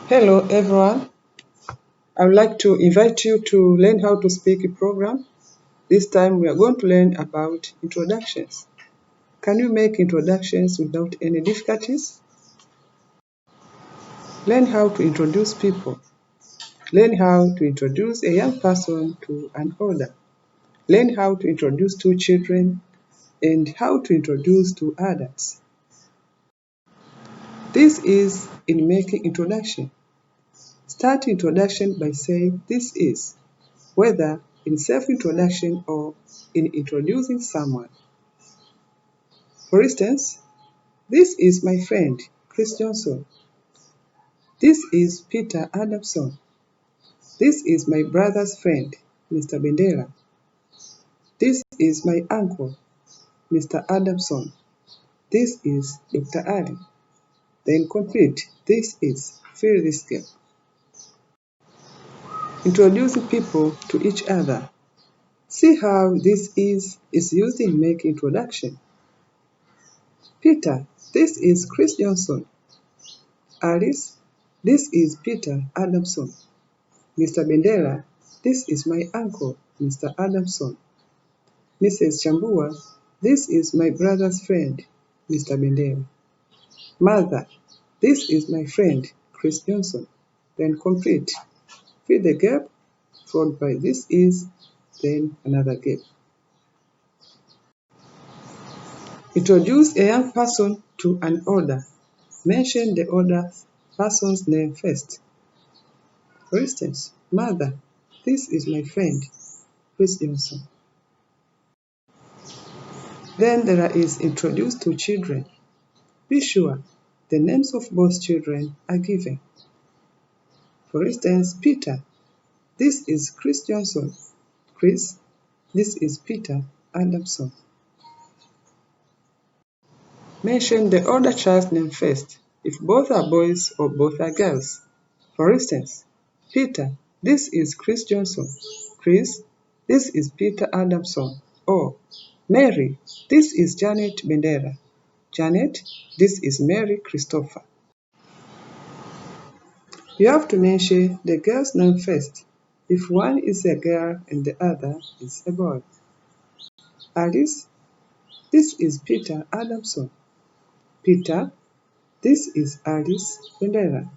Hello everyone, I would like to invite you to learn how to speak a program. This time we are going to learn about introductions. Can you make introductions without any difficulties? Learn how to introduce people. Learn how to introduce a young person to an older. Learn how to introduce two children and how to introduce two adults. This is in making introduction. Start introduction by saying this is, whether in self-introduction or in introducing someone. For instance, this is my friend, Chris Johnson. This is Peter Adamson. This is my brother's friend, Mr. Bendera. This is my uncle, Mr. Adamson. This is Dr. Ali. Then complete, this is, fill this gap. Introducing people to each other. See how this is used in make introduction. Peter, this is Chris Johnson. Alice, this is Peter Adamson. Mr. Bendera, this is my uncle, Mr. Adamson. Mrs. Chambua, this is my brother's friend, Mr. Bendera. Mother, this is my friend, Chris Johnson. Then complete. Fill the gap, followed by this is, then another gap. Introduce a young person to an older. Mention the older person's name first. For instance, Mother, this is my friend, Chris Johnson. Then there is introduced to children. Be sure the names of both children are given. For instance, Peter, this is Chris Johnson. Chris, this is Peter Adamson. Mention the older child's name first, if both are boys or both are girls. For instance, Peter, this is Chris Johnson. Chris, this is Peter Adamson. Or Mary, this is Janet Bendera. Janet, this is Mary Christopher. You have to mention the girl's name first, if one is a girl and the other is a boy. Alice, this is Peter Adamson. Peter, this is Alice Bendera.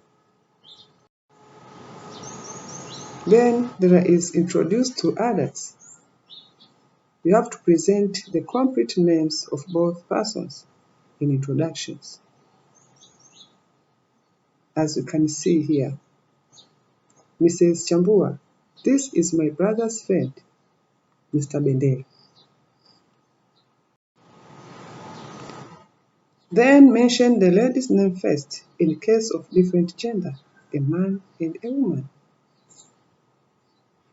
Then there is introduced to adults. You have to present the complete names of both persons in introductions. As you can see here, Mrs. Chambua, this is my brother's friend, Mr. Bendera. Then mention the lady's name first in case of different gender, a man and a woman.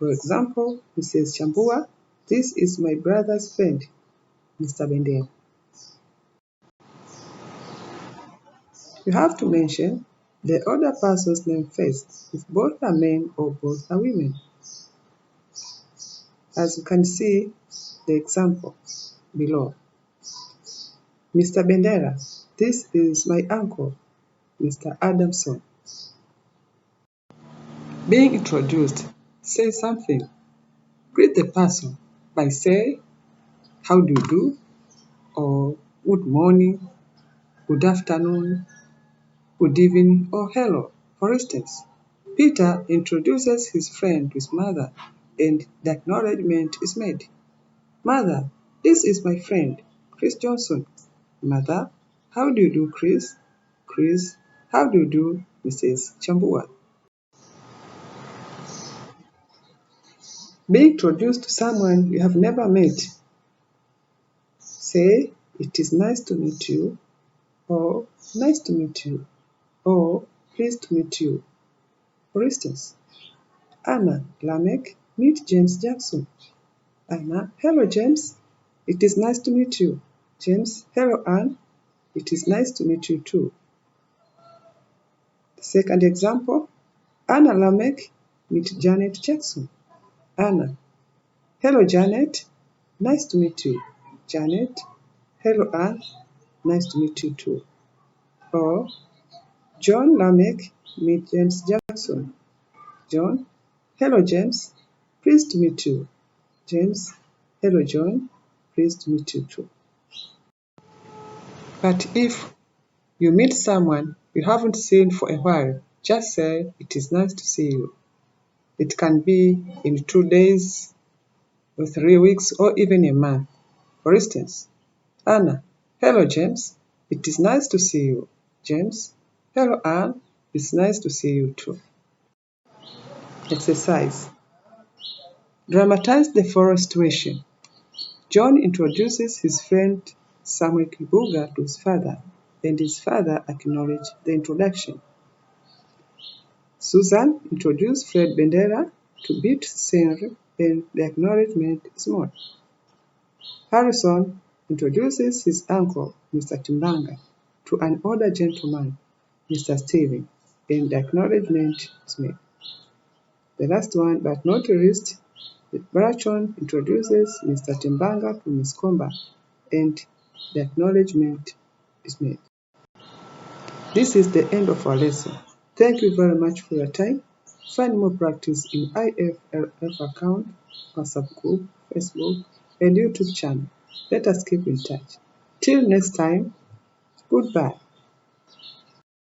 For example, Mrs. Chambua, this is my brother's friend, Mr. Bendera. You have to mention the other person's name first, if both are men or both are women. As you can see the example below. Mr. Bendera, this is my uncle, Mr. Adamson. Being introduced, say something. Greet the person by saying, how do you do? Or good morning, good afternoon, good evening, or hello. For instance, Peter introduces his friend to his mother and the acknowledgement is made. Mother, this is my friend, Chris Johnson. Mother, how do you do, Chris? Chris, how do you do, Mrs. Chambua? Be introduced to someone you have never met. Say, it is nice to meet you, or nice to meet you, or pleased to meet you. For instance, Anna Lamek, meet James Jackson. Anna, hello James, it is nice to meet you. James, hello Anne, it is nice to meet you too. The second example, Anna Lamek, meet Janet Jackson. Anna, hello Janet, nice to meet you. Janet, hello Anne, nice to meet you too. Or John Lamek, meet James Jackson. John: Hello James, pleased to meet you. James: Hello John, pleased to meet you too. But if you meet someone you haven't seen for a while, just say, "It is nice to see you." It can be in 2 days or 3 weeks or even a month. For instance, Anna: Hello James, it is nice to see you. James: Hello Anne, it's nice to see you too. Exercise: dramatize the following situation. John introduces his friend Samuel Kibuga to his father, and his father acknowledges the introduction. Susan introduced Fred Bendera to Beat Scenery, and the acknowledgement is small. Harrison introduces his uncle, Mr. Timbanga, to an older gentleman, Mr. Steven, and the acknowledgement is made. The last one, but not least, Barachon introduces Mr. Timbanga to Miss Komba, and the acknowledgement is made. This is the end of our lesson. Thank you very much for your time. Find more practice in IFLF account, WhatsApp group, Facebook, and YouTube channel. Let us keep in touch. Till next time, goodbye.